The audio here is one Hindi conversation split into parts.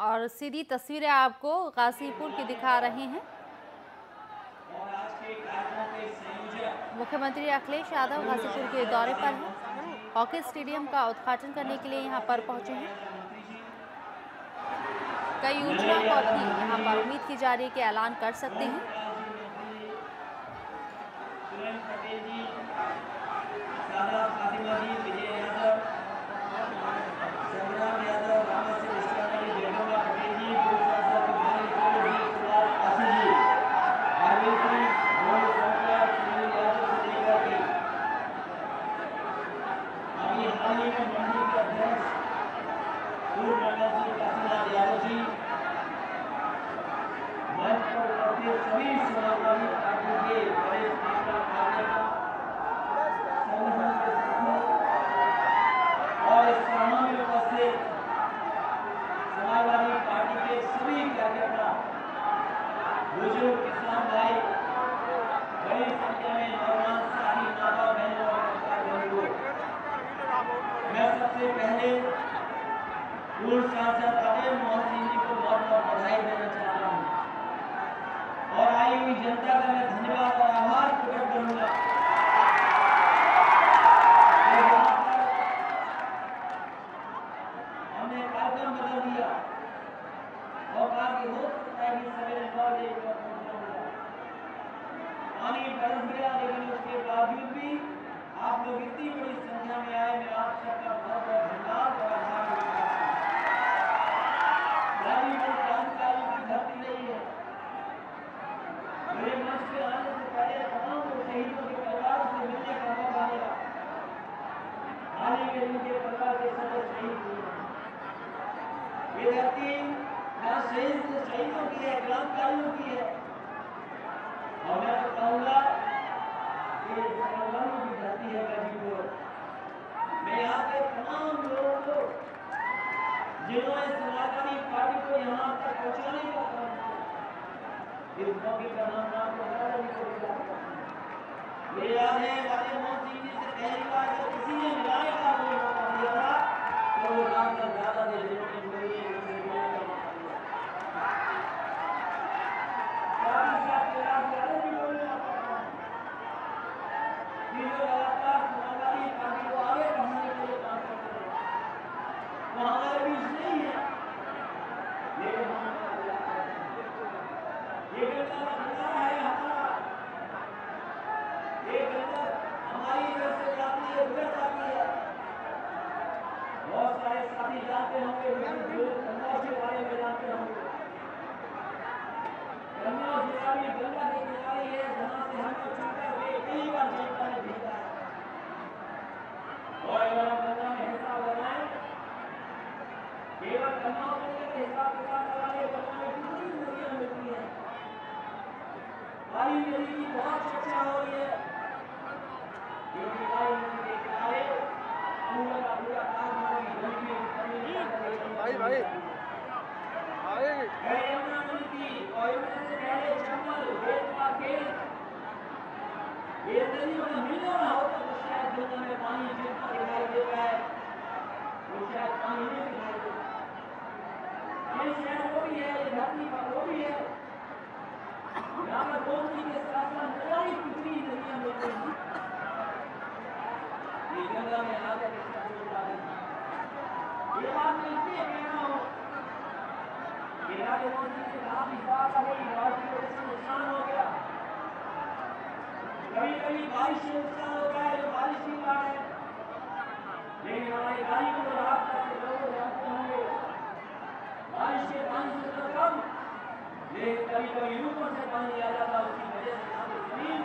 और सीधी तस्वीरें आपको गाजीपुर की दिखा रहे हैं। मुख्यमंत्री अखिलेश यादव गाजीपुर के दौरे पर हैं। हॉकी स्टेडियम का उद्घाटन करने के लिए यहां पर पहुंचे हैं। कई योजनाओं को भी यहां पर उम्मीद की जा रही है कि ऐलान कर सकते हैं। समाजवादी पार्टी के सभी कार्यकर्ता, बुजुर्ग, किसान भाई, बड़ी संख्या में नौजवान साथी, माता बहनों और मैं सबसे पहले पूर्व सांसद अजय मोहन सिंह जी को बहुत बहुत बधाई देना चाहता हूँ और आई हुई जनता का मैं धन्यवाद और आभार प्रकट करूंगा। हमने कार्यक्रम बदल दिया और कहा कि हो सकता है कि सवेरे 9 बजे पानी बरस गया, लेकिन उसके बावजूद भी आप लोग इतनी बड़ी संख्या में आए। मैं आप सबका बहुत बहुत धन्यवाद और आभार व्यक्त करता हूँ। गाजीपुर क्रांतिकारियों की धरती नहीं है। मेरे मंच पे आने से पहले तमाम शहीदों के परिवार से मिलने का मौका मिला। हाल ही में उनके परिवार के सदस्य शहीद हुए। ये धरती यहाँ शहीदों की है, क्रांतिकारियों की है। और मैं तो कहूँगा कि समाजवादियों की धरती है गाजीपुर। मैं यहाँ के तमाम लोगों को जिन्होंने समाजवादी पार्टी को यहाँ तक पहुँचाने का काम किया, इस मौके का नाम मुझे याद है राजे मोहन सिंह जी से पहली बार जब किसी ने मिलाने का मुझे मौका दिया था तो वो रामचंद्र दादा थे, जिन्होंने मुझे मिलाने का मौका दिया। लगातार समाजवादी पार्टी को आगे बढ़ाने के लिए काम करते हैं। वो हमारे बीच नहीं है, लेकिन ये गंगा का भंडारा है हमारा। ये गंगा हमारी इधर से जाती है, उधर जाती है। बहुत सारे साथी जानते होंगे, जो गंगा के बारे में जानते होंगे। गंगा जिला भी गंगा के किनारे है, जहाँ से हम लोग चलकर कई बार जनता ने भेजा है। और अगर हम गंगा में हिसाब लगाएं, केवल गंगा के हिसाब किताब लगाने गंगा में कितनी नदियां मिलती हैं। काली नदी की बहुत चर्चा हो रही है, क्योंकि काली नदी के किनारे पूरा का पूरा कानून की गंदगी यमुना नदी की और यमुना से पहले चंबल, बेतवा, केल, ये नदियों में मिलना होता तो शायद दुनिया में पानी जितना दिखाई देता है वो शायद पानी नहीं दिखाई देता। ये शहर वो भी है, ये धरती पर वो भी है। यहाँ पर गोमती के साथ साथ कई कितनी नदियां मिलती हैं। ये गंगा में आकर ये बात मैं इसलिए कह रहा हूँ कि राजे मोहन सिंह से काफी बात हुई, बारिश की वजह से नुकसान हो गया। कभी कभी बारिश से नुकसान हो गया है, जो बारिश की बात है, लेकिन हमारे गाजीपुर और आसपास के लोग जानते होंगे बारिश के पानी से तो कम, लेकिन कभी कभी ऊपर से पानी आ जाता, उसकी वजह से हमें जमीन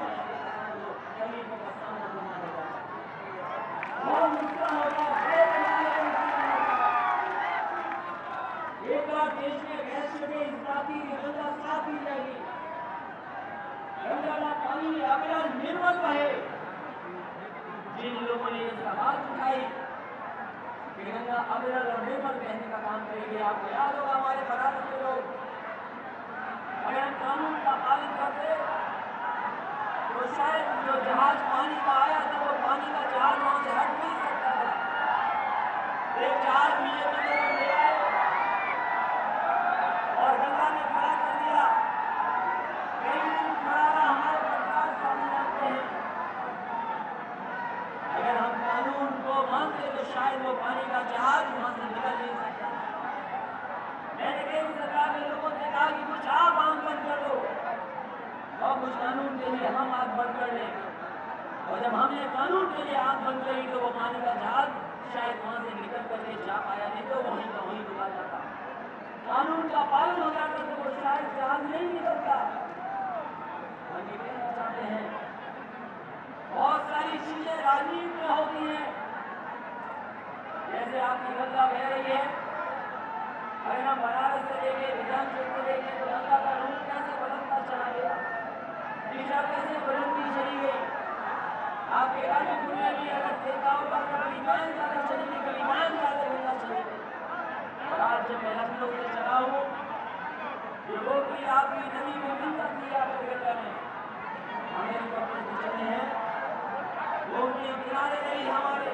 तकलीफों का सामना करना पड़ता है। बहुत नुकसान होता है। एक बार देश में वैश्य में इस बात की गंगा साफ की जाएगी, गंगा का पानी अविरल निर्मल बहे। जिन लोगों ने इस बात उठाई कि गंगा अविरल और निर्मल बहने का काम करेगी, आपको याद होगा हमारे बनारस के लोग, अगर हम कानून का पालन करते तो शायद जो जहाज पानी का आया था वो पानी का जहाज वहां से हट नहीं सकता था। एक जहाज मिले ले आए के लिए हम आग बंद कर लें, और जब हमने कानून के लिए आग बंद करी तो वो पानी का जहाज शायद वहां से निकल करके जा पाया, नहीं तो वहीं का वहीं रुका जाता। कानून का पालन हो जाता तो वो शायद जहाज नहीं निकलता। हम ये कहना चाहते हैं, बहुत सारी चीजें राजनीति में होती हैं। जैसे आपकी गंगा बह रही है, अगर हम बनारस से लेके विधानसभा से लेके तो गंगा का रूप कैसे बदलता चला गया, दिशा कैसे बदलती चली गई। आपके गाजीपुर में भी अगर देखा होगा कभी ईमान ज्यादा चलेगी, कभी ईमान ज्यादा गंगा चलेगी। और आज जब मैं लखनऊ से चला हूँ, जो लोग भी आपकी नदी में मिलता किया गंगा में हमें कपड़े चले हैं, लोग के किनारे रही हमारे,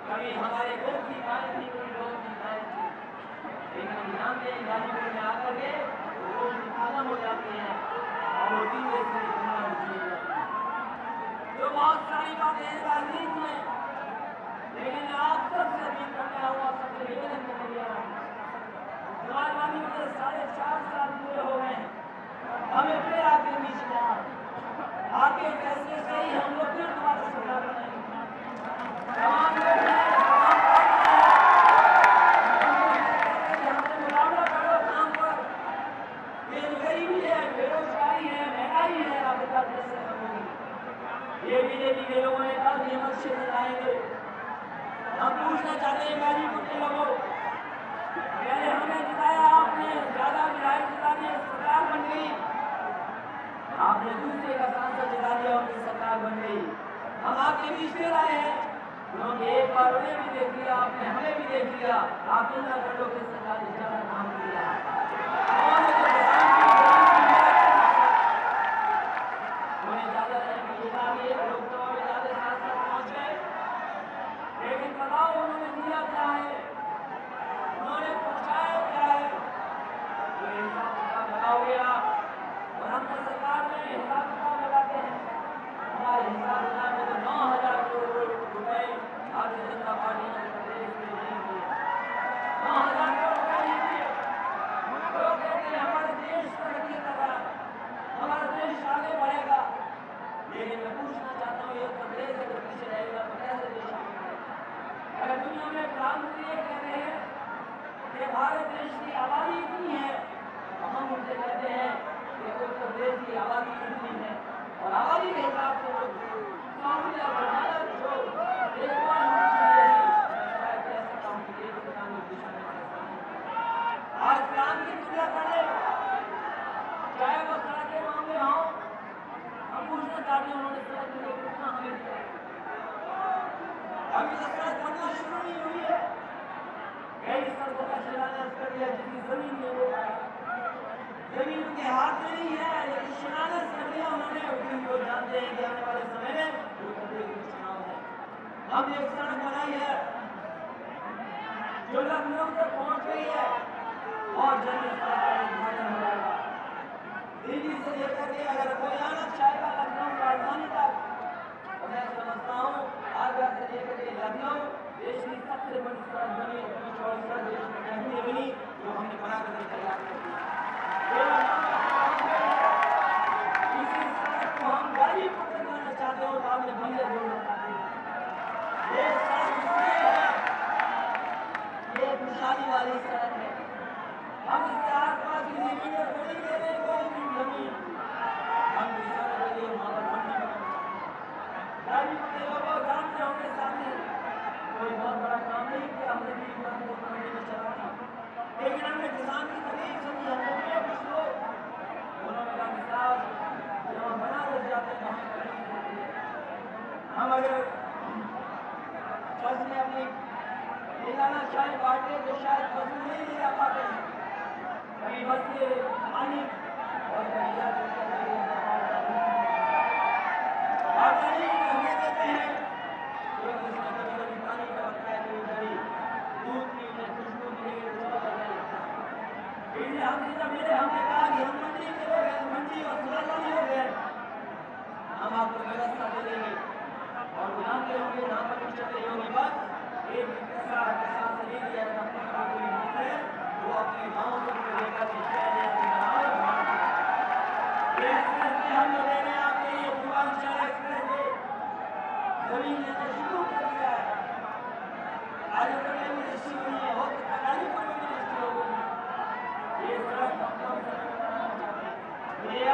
कभी हमारे लोग की गाय थी, कभी लोग की गाय थी, लेकिन हम जानते हैं गाजीपुर में आकर के लोग खत्म हो जाते हैं और वो धीरे से गंगा में चले जाती है। तो बहुत सारी बातें हैं राजनीति में, लेकिन आप सबसे अपील करने आऊंगा, सबसे निवेदन करने लिया समाजवादी मुझे 4.5 साल पूरे हो गए हैं, हमें फिर आगे बीच में आके फैसले से ही हम लोग फिर दोबारा सरकार बनाएंगे। तमाम लोग हैं, तमाम हमसे मुकाबला करो काम पर, बेरोजगारी है, बेरोजगारी है, महंगाई है, आप बता कैसे करोगे। ये बीजेपी के लोगों ने कहा नियमित क्षेत्र लाएंगे। हम पूछना चाहते हैं गाजीपुर के लोगों, पहले हमें जिताया आपने, ज्यादा विधायक जिता दिए, सरकार बन गई, आपने दूसरे का सांसद जिता दिया, उनकी सरकार बन गई। हम आपके बीच में आए हैं, उन्होंने एक बार उन्हें भी देख लिया, आपने हमें भी देख लिया, आप तुलना कर लो कि सरकार ने ज्यादा काम किया। उन्हें ज्यादा जिता दिए, लोकसभा में ज्यादा सांसद पहुंच गए, लेकिन बताओ उन्होंने दिया क्या है, उन्होंने पहुंचाया क्या है, तो हिसाब किताब लगाओगे आप। और हम तो सरकार में हिसाब किताब लगाते हैं, हमारे हिसाब किताब में तो 9,000 करोड़ रुपए भारतीय जनता पार्टी ने प्रदेश में नहीं दिए, 9,000 करोड़ रुपए नहीं दिए। लोग कहते हैं हमारा देश तरक्की कर रहा है, हमारा देश आगे बढ़ेगा, लेकिन मैं पूछना चाहता हूँ, ये उत्तर प्रदेश अगर पीछे रहेगा तो कैसे देश आगे बढ़ेगा। अगर दुनिया में क्रांति ये कह रहे हैं कि भारत देश की आबादी इतनी है, तो हम उनसे कहते हैं कि उत्तर प्रदेश की आबादी इतनी है, और आबादी के हिसाब से लोग कामयाब बनाना जो देखभाल होनी चाहिए, शायद ऐसा काम किए तो कानून दिशा में ऐसा नहीं। आज काम की दुनिया पड़े, चाहे वो सड़क के मामले हों, हम पूछना चाहते हैं उन्होंने सड़क के लिए कितना हमें दिया, अभी तक सड़क बनना शुरू नहीं हुई है। कई सड़कों का शिलान्यास कर दिया, जिसकी जमीन नहीं हो पाई, जमीन उनके हाथ में नहीं है, लेकिन शिलान्यास कर दिया उन्होंने, क्योंकि वो जानते हैं कि आने वाले समय में उत्तर प्रदेश में चुनाव है। हमने एक सड़क बनाई है जो लखनऊ तक पहुंच गई है, और जल्द इसका उद्घाटन हो जाएगा। दिल्ली से लेकर के अगर कोई आना चाहेगा लखनऊ राजधानी तक, तो मैं समझता हूँ आगरा से लेकर के लखनऊ देश की सबसे बड़ी सड़क बनी, इतनी चौड़ी सड़क देश में कहीं नहीं बनी, जो हमने बना कर तैयार कर दी। इसी सड़क को हम गाजीपुर तक बनाना चाहते हो, तो आपने बंदर जोड़ना चाहते हैं। ये सड़क इसलिए है, ये खुशहाली वाली सड़क है, हम इसके आसपास किसी मीटर को नहीं दे रहे, कोई भी जमीन हम किसानों के लिए वहाँ पर मंडी बनाना चाहते हैं। गाजीपुर के लोगों जानते होंगे सामने कोई बहुत बड़ा काम नहीं किया हमने, भी मंडी में चला था, लेकिन हमने किसान की तकलीफ समझी। हमने कुछ लोग उन्होंने कहा कि साहब जब हम बनारस जाते हैं तो हमें तकलीफ होती है, हम अगर बस में अपनी ले जाना चाहे बांटे तो शायद बस में नहीं ले जा पाते हैं, कभी बस के पानी और कभी हमें देते हैं, लोग इसमें कभी कभी पानी का लगता है, कभी कभी दूध पीने खुशबू पीने लगता है। इसलिए हमसे जब मिले हमने कहा कि हम मंडी के लोग हैं, मंडी और समाजवादी लोग हैं, हम आपको व्यवस्था दे देंगे, और जानते होंगे जहाँ पर भी चल रही होगी बस एक पैसा किसान से नहीं दिया जाता, कोई है वो अपने गाँव से लेकर के शहर या हम लोग दे रहे हैं।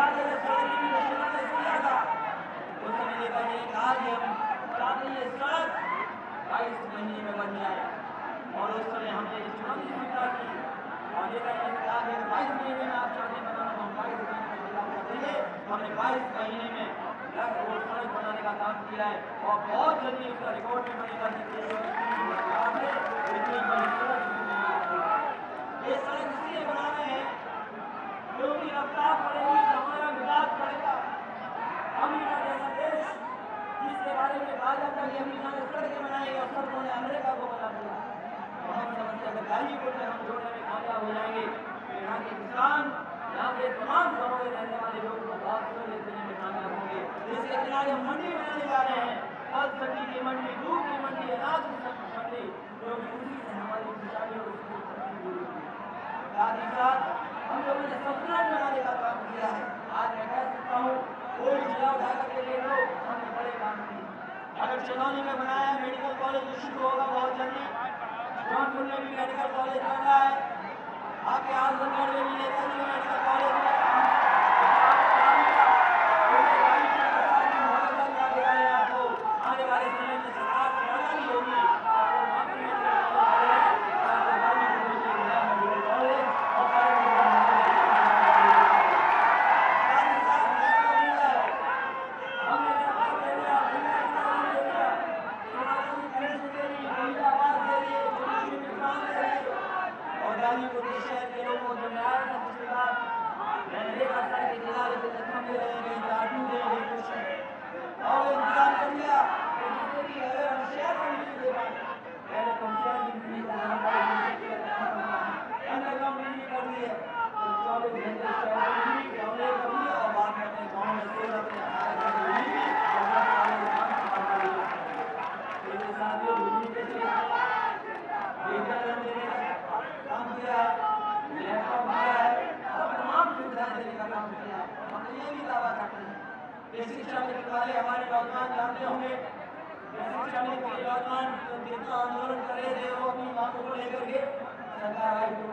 याद है जब सड़क की शिलान्यास किया था उस समय नेता जी ने कहा कि हम चाहते हैं सड़क 22 महीने में बन जाए और उस समय हमने चुनौती स्वीकार की और नेता जी ने कहा कि 22 महीने में आप चाहते बनाना तो हम 22 महीने में पूरा कर देंगे। हमने 22 महीने में रोड सड़क बनाने का काम किया है और बहुत जल्दी उसका रिकॉर्ड भी बनेगा कि इतनी बड़ी सड़क ये सड़क इसलिए बना रहे हैं क्योंकि रफ्तार बढ़ेगी तो हमारा विकास बढ़ेगा। अमेरिका जैसा देश जिसके बारे में कहा जाता है कि अमेरिका ने सड़कें बनाई और सड़कों ने अमेरिका को बना दिया और हम समझते हैं गाजीपुर में हम जोड़ने में कामयाब हो जाएंगे तो यहाँ के किसान यहाँ के तमाम गाँव में रहने वाले लोग को बहुत सहूलियत देने में कामयाब होंगे। इसके किनारे हम मंडी बनाने जा रहे हैं, फल सब्जी की मंडी, दूध की मंडी, अनाज की मंडी, जो कि उसी से हमारी खुशहाली और साथ ही साथ हम लोगों ने सप्ताह बनाने का काम किया है। आज मैं कह सकता हूँ कोई जिला उठा करके ले लो हमने बड़े काम किए। अगर चंदौली में बनाया है मेडिकल कॉलेज शुरू होगा बहुत जल्दी, जौनपुर में भी मेडिकल कॉलेज बन रहा है, आपके आजमगढ़ में भी नेताजी मेडिकल कॉलेज में आपको आने वाले समय में सरकार लगानी होगी शहर के लोगों को मैं आया था पिछली बार मैंने देखा सड़क के किनारे पे लखनऊ दे रहे हैं लाडू दे रहे हैं कुछ और इंतजाम कर लिया जिससे कि अगर हम शहर में नहीं दे पाए पहले तो हम शहर में नहीं अंडरग्राउंड बिजली कर दी है तो 24 घंटे शहर में बिजली हमने कर लिया और बाद में अपने गाँव में सोलर पे साथियों बिजली कैसे काम किया है, लैपटॉप दिया है और तमाम सुविधाएं देने का काम किया है। हम ये भी दावा करते हैं कि शिक्षा मित्र वाले हमारे नौजवान जानते होंगे शिक्षा मित्र के नौजवान जितना आंदोलन कर रहे थे वो अपनी मांगों को लेकर के सरकार आई तो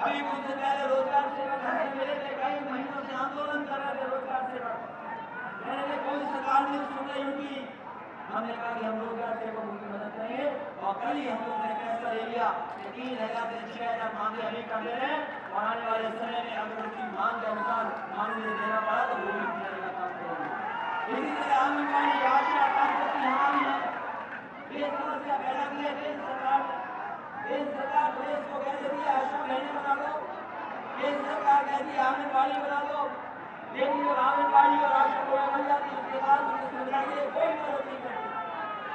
अभी कुछ दिन पहले रोजगार सेवक हमसे मिले थे, कई महीनों से आंदोलन कर रहे थे रोजगार सेवक। मैंने कोई सरकार नहीं सुन रही होगी, हमने कहा कि हम रोजगार सेवकों की मदद करेंगे और कल ही हम लोग ने फैसला ले लिया कि 3000 से 6000 मांगे अभी कर दे रहे हैं और आने वाले समय में अगर उसकी मांग के अनुसार मांगे देना पड़ा तो वो भी देने का काम करेंगे। इसी तरह आंगनबाड़ी आशा कार्यकर्ती हमारी है, ये समस्या पैदा की है केंद्र सरकार देश को कह देती है आशा बहने बना दो, केंद्र सरकार कहती है आंगनबाड़ी बना दो, लेकिन जब आंगनबाड़ी और आशा को बन जाती है उसके बाद उनकी सुविधा के लिए कोई मदद नहीं करती।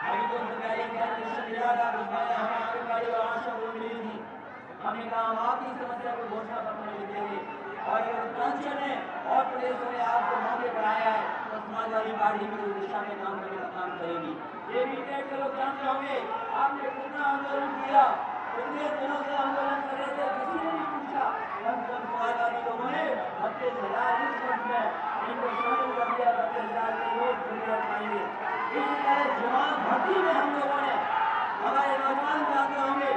अभी तो सरकारी मिला था उसमें हमें आंगनबाड़ी और आशा को मिली थी, हमने कहा हम आपकी समस्या को घोषणा पत्र में लिख देंगे और ये उत्तरांचल ने और प्रदेशों ने आपको मौके बढ़ाया है तो समाजवादी पार्टी भी उस दिशा में काम करने का काम करेगी। ये भी के लोग जानते होंगे आपने कितना आंदोलन किया, कितने दिनों से आंदोलन कर रहे थे, किसी ने नहीं पूछा, हम समाजवादी लोगों ने 32,000 इस वर्ष में इनको शामिल कर दिया, 32,000 के लोग जरूरत पाएंगे। इसी तरह जवान भर्ती में हम लोगों ने हमारे नौजवान जानते होंगे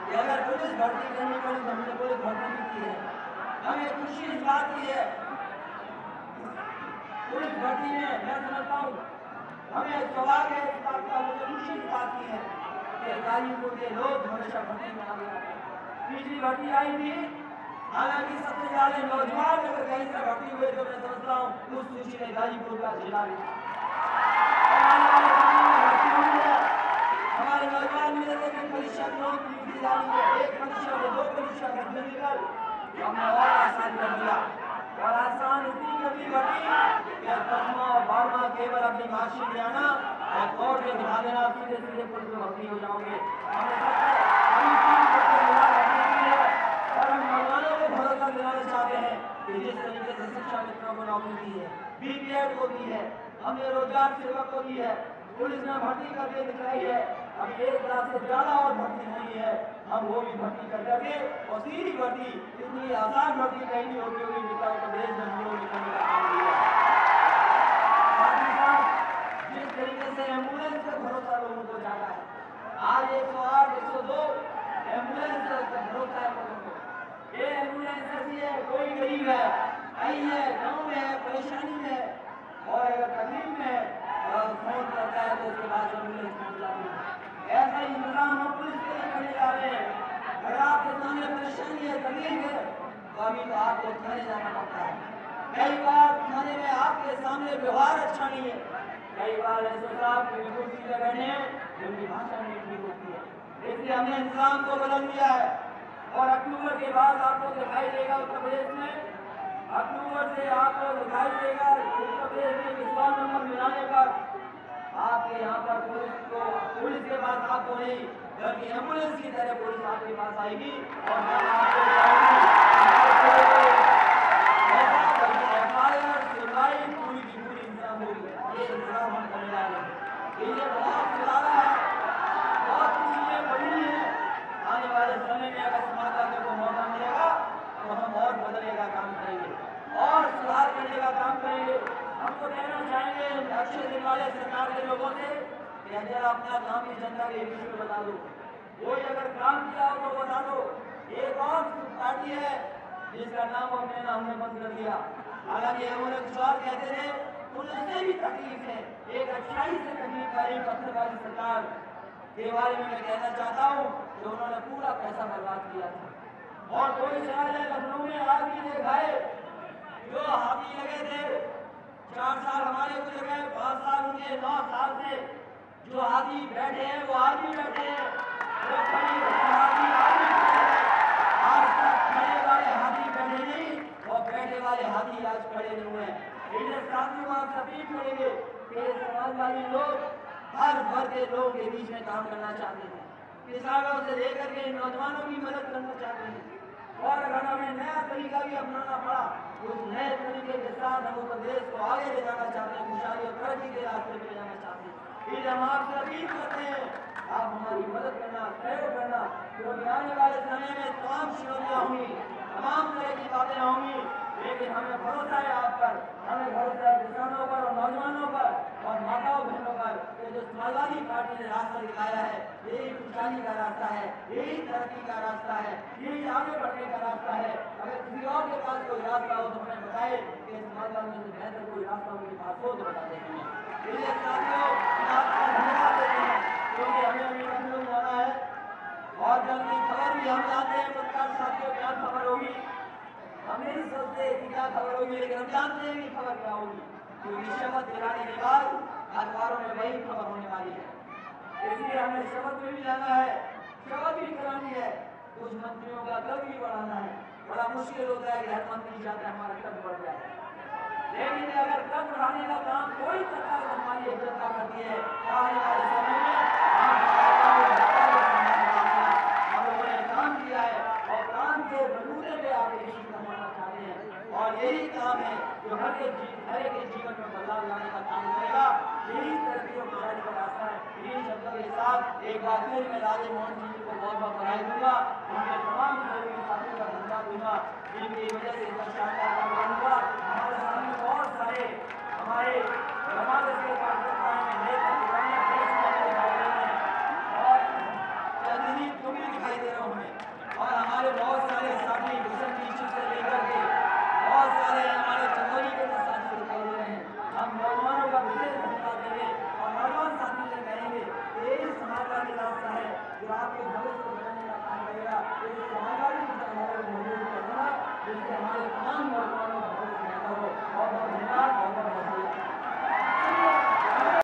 कि अगर पुलिस भर्ती करनी पड़ी तो हमने पुलिस भर्ती भी की है। हमें खुशी इस बात की है पुलिस भर्ती में मैं समझता हूँ हमें सवाल है इस बात का, मुझे खुशी इस बात की है कि गाजीपुर के लोग हमेशा भर्ती में आगे आते हैं। पिछली भर्ती आई थी, हालांकि सबसे ज्यादा नौजवान अगर कहीं से भर्ती हुए तो मैं समझता हूँ उस सूची में गाजीपुर का जिला भी हमारे नौजवान मिले थे कि परीक्षा दी जानी है, एक परीक्षा में 2 परीक्षा घर में निकल हमने और आसान कर दिया और आसान इतनी जल्दी बढ़ी कि 10वां और 12वां केवल अपनी मार्कशीट ले आना और कोर्ट में दिखा देना, सीधे सीधे पुलिस में भर्ती हो जाओगे। और हम नौजवानों को भरोसा दिलाना चाहते हैं कि जिस तरीके से शिक्षा मित्रों को नौकरी दी है, बीपीएड को दी है, हमने रोजगार सेवक को दी है, पुलिस ने भर्ती करके दिखाई है, अब 1 लाख से ज्यादा और भर्ती नहीं है, हम वो भी भर्ती कर करके और सीधी भर्ती इतनी आसान भर्ती कहीं नहीं होती होगी जितना उत्तर प्रदेश में हम लोग निकलने का काम किया। साथ ही साथ जिस तरीके से एम्बुलेंस का भरोसा लोगों को जाता है, आज 108, 102 एम्बुलेंस का भरोसा है लोगों को। ये एम्बुलेंस ऐसी है कोई नहीं है, गाँव में है, परेशानी में है और अगर तकलीफ में है और फोन करता है तो उसके बाद एम्बुलेंस पहुंच जाती है। ऐसा ही इंतजाम हम पुलिस के लिए करने जा रहे हैं। अगर आपके सामने परेशानी है, तकलीफ है तो अभी तो आपको थाने जाना पड़ता है। कई बार थाने में आपके सामने व्यवहार अच्छा नहीं है, कई बार एसओ साहब की कुर्सी पे बैठे हैं, उनकी भाषा नहीं ठीक होती है, इसलिए हमने इंतजाम को बदल दिया है। और अक्टूबर के बाद आपको दिखाई देगा उत्तर प्रदेश में, अक्टूबर से आपको दिखाई देगा उत्तर प्रदेश में विश्वास नंबर मिलाने पर आपके यहाँ पर पुलिस के पास आपको नहीं बल्कि एम्बुलेंस की तरह पुलिस आपके पास आएगी और सुनवाई पूरी की पूरी इंतजाम होगी। ये इंतजाम हम करने जा रहे हैं। ये बहुत सुधारा है, बहुत चीजें बदली है। आने वाले समय में अगर समाज वाले को मौका मिलेगा तो हम और बदलने का काम करेंगे और सुधार करने का काम करेंगे। हमको कहना चाहेंगे अक्षय दिनवाले सरकार के लोगों से कि अगर अपना काम की जनता के बीच में बता दो, कोई अगर काम किया हो तो बता दो। एक और पार्टी है जिसका नाम हमने बंद कर दिया, हालांकि हम उन्हें विश्वास कहते थे, उनसे भी तकलीफ है। एक अच्छाई से तकलीफ का एक पत्थरबाजी सरकार के बारे में मैं कहना चाहता हूँ कि उन्होंने पूरा पैसा बर्बाद किया था। और कोई शहर है लखनऊ में आज भी देखा है जो हाथी लगे थे, 4 साल हमारे को लगे, 5 साल उनके, 9 साल से जो हाथी बैठे हैं वो आज भी बैठे हैं, वो खड़ी हाथी आज भी खड़े हैं। आज तक खड़े वाले हाथी बैठे नहीं और बैठे वाले हाथी आज खड़े नहीं हुए। इनके साथियों आप सभी करेंगे कि समाजवादी लोग हर वर्ग के लोगों के बीच में काम करना चाहते हैं, किसानों से लेकर के नौजवानों की मदद करना चाहते हैं और अगर हमें नया तरीका भी अपनाना पड़ा उस नए तरीके के साथ हम उत्तर प्रदेश को आगे ले जाना चाहते हैं, खुशहाली और तरक्की के रास्ते पे ले जाना चाहते हैं। इसलिए हम आपसे अपील करते हैं आप हमारी मदद करना, सहयोग करना, क्योंकि आने वाले समय में तमाम चुनौतियाँ होंगी, तमाम तरह की बातें होंगी, लेकिन हमें भरोसा है आप पर, हमें भरोसा है किसानों पर और नौजवानों पर और माताओं बहनों पर कि जो समाजवादी पार्टी ने रास्ता दिखाया है यही खुशहाली का रास्ता है, यही तरक्की का रास्ता है, यही आगे बढ़ने का रास्ता है। अगर किसी और के पास कोई रास्ता हो तो हमें बताए कि समाजवादी से बेहतर कोई रास्ता उनके पास हो तो बता देंगे। इसलिए साथियों आपका धन्यवाद देते हैं क्योंकि हमें अभी लखनऊ जाना है और जल्दी खबर भी हम जानते हैं पत्रकार साथियों क्या खबर होगी, हम नहीं सोचते कि क्या खबर होगी, लेकिन हम जानते हैं कि खबर क्या होगी, क्योंकि शपथ दिलाने के बाद अखबारों में वही खबर होने वाली है। इसलिए हमें शपथ में भी जाना है, शपथ भी करानी है, कुछ मंत्रियों का कद भी बढ़ाना है। बड़ा मुश्किल होता है कि हर मंत्री चाहता है हमारा कद बढ़ जाए, लेकिन अगर कद बढ़ाने का काम कोई सरकार हमारी जनता करती है आने वाले समय में हम लोगों ने काम किया है और काम के बलबूते पे आगे करना चाहते हैं और यही काम है जो हर एक जीवन में बदलाव लाने का काम करेगा, यही तरक्की और खुशहाली का रास्ता है। इन्हीं शब्दों के साथ एक बार फिर मैं राजे मोहन जी को बहुत बहुत बधाई दूंगा, उनके तमाम सहयोगी साथियों का धन्यवाद दूंगा जिनकी वजह से इतना शानदार काम हुआ। हमारे सामने बहुत सारे हमारे समाज के कार्यकर्ता हैं, नेता पुराने और चंदनी तुम भी दिखाई दे रहे हो हमें और हमारे बहुत सारे साथी भूषण जी से लेकर के बहुत सारे